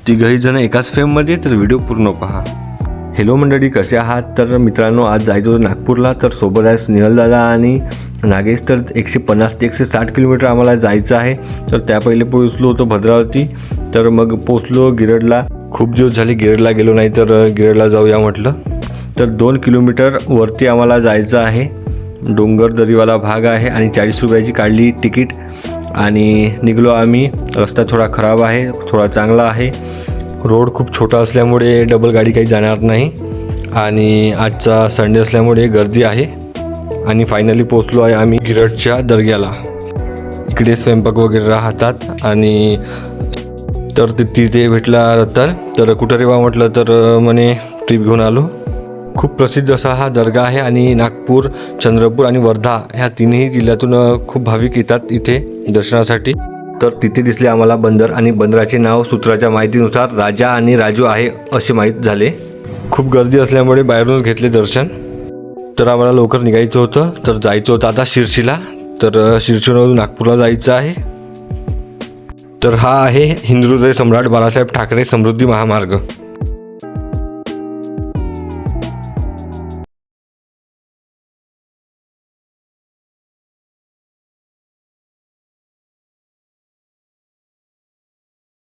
तिघही जण एकाच फ्रेममध्ये, तर व्हिडिओ पूर्ण पहा. हॅलो मंडळी, कसे आहात? तर मित्रांनो, आज जायचं होतं नागपूरला, तर सोबत आहे स्नेहल दादा आणि नागेश. तर 150 ते 160 किलोमीटर आम्हाला जायचं आहे. तर त्या पहिले पोहोचलो होतो भद्रावती, तर मग पोचलो गिरडला. खूप दिवस झाले गिरडला गेलो नाही, तर गिरडला जाऊया म्हटलं. तर 2 किलोमीटर वरती आम्हाला जायचं आहे. डोंगर दरीवाला भाग आहे आणि 40 रुपयाची काढली तिकीट आणि निघलो आम्ही. रस्ता थोडा खराब आहे, थोडा चांगला आहे. रोड खूप छोटा असल्यामुळे डबल गाडी काही जाणार नाही आणि आजचा संडे असल्यामुळे गर्दी आहे. आणि फायनली पोचलो आहे आम्ही गिरडच्या दर्ग्याला. इकडे स्वयंपाक वगैरे राहतात आणि तर तिथे भेटला रतन. तर कुठं रे बा म्हटलं, तर म्हणे ट्रिप घेऊन आलो. खूप प्रसिद्ध असा हा दर्गा आहे आणि नागपूर, चंद्रपूर आणि वर्धा ह्या तिन्ही जिल्ह्यातून खूप भाविक येतात इथे दर्शनासाठी. तर तिथे दिसले आम्हाला बंदर आणि बंदराचे नाव सूत्राच्या माहितीनुसार राजा आणि राजू आहे असे माहीत झाले. खूप गर्दी असल्यामुळे बाहेरूनच घेतले दर्शन. तर आम्हाला लवकर निघायचं होतं, तर जायचं होतं आता शिर्शीला. तर शिर्शीवरून नागपूरला जायचं आहे. तर हा आहे हिंदुहृदय सम्राट बाळासाहेब ठाकरे समृद्धी महामार्ग.